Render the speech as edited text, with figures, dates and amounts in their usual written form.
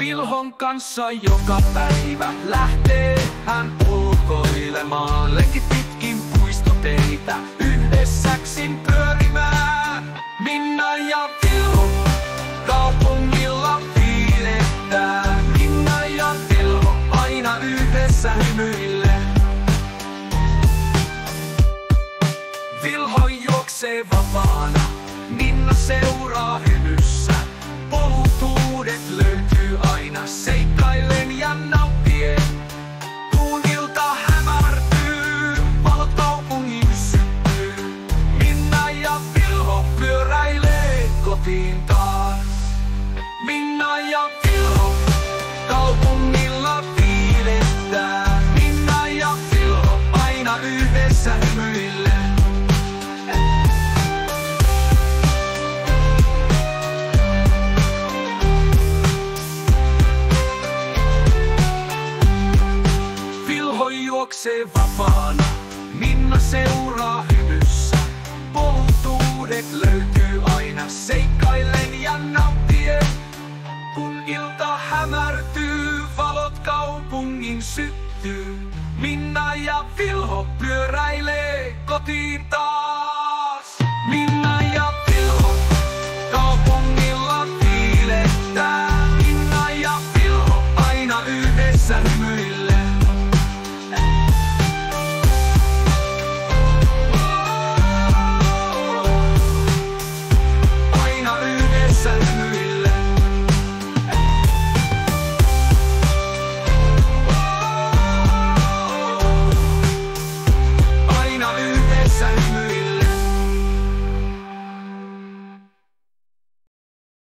Vilhon kanssa joka päivä lähtee hän ulkoilemaan. Lenkit pitkin puistoteitä yhdessäksin pyörimään. Minna ja Vilho kaupungilla viilettää. Minna ja Vilho aina yhdessä hymyille. Vilho juoksee vapaana, Minna seuraa hymyssä. Polut uudet löytyy aina seikkaillen ja nauttien. Kun ilta hämärtyy, valot kaupungin syttyy. Minna ja Vilho pyöräilee kotiin taas. Minna ja Vilho kaupungilla viilettää. Minna ja Vilho aina yhdessä hymyille. Juoksee vapaana, Minna seuraa hymyssä. Polut uudet löytyy aina seikkaillen ja nauttien. Kun ilta hämärtyy, valot kaupungin syttyy. Minna ja Vilho pyöräilee kotiin taas.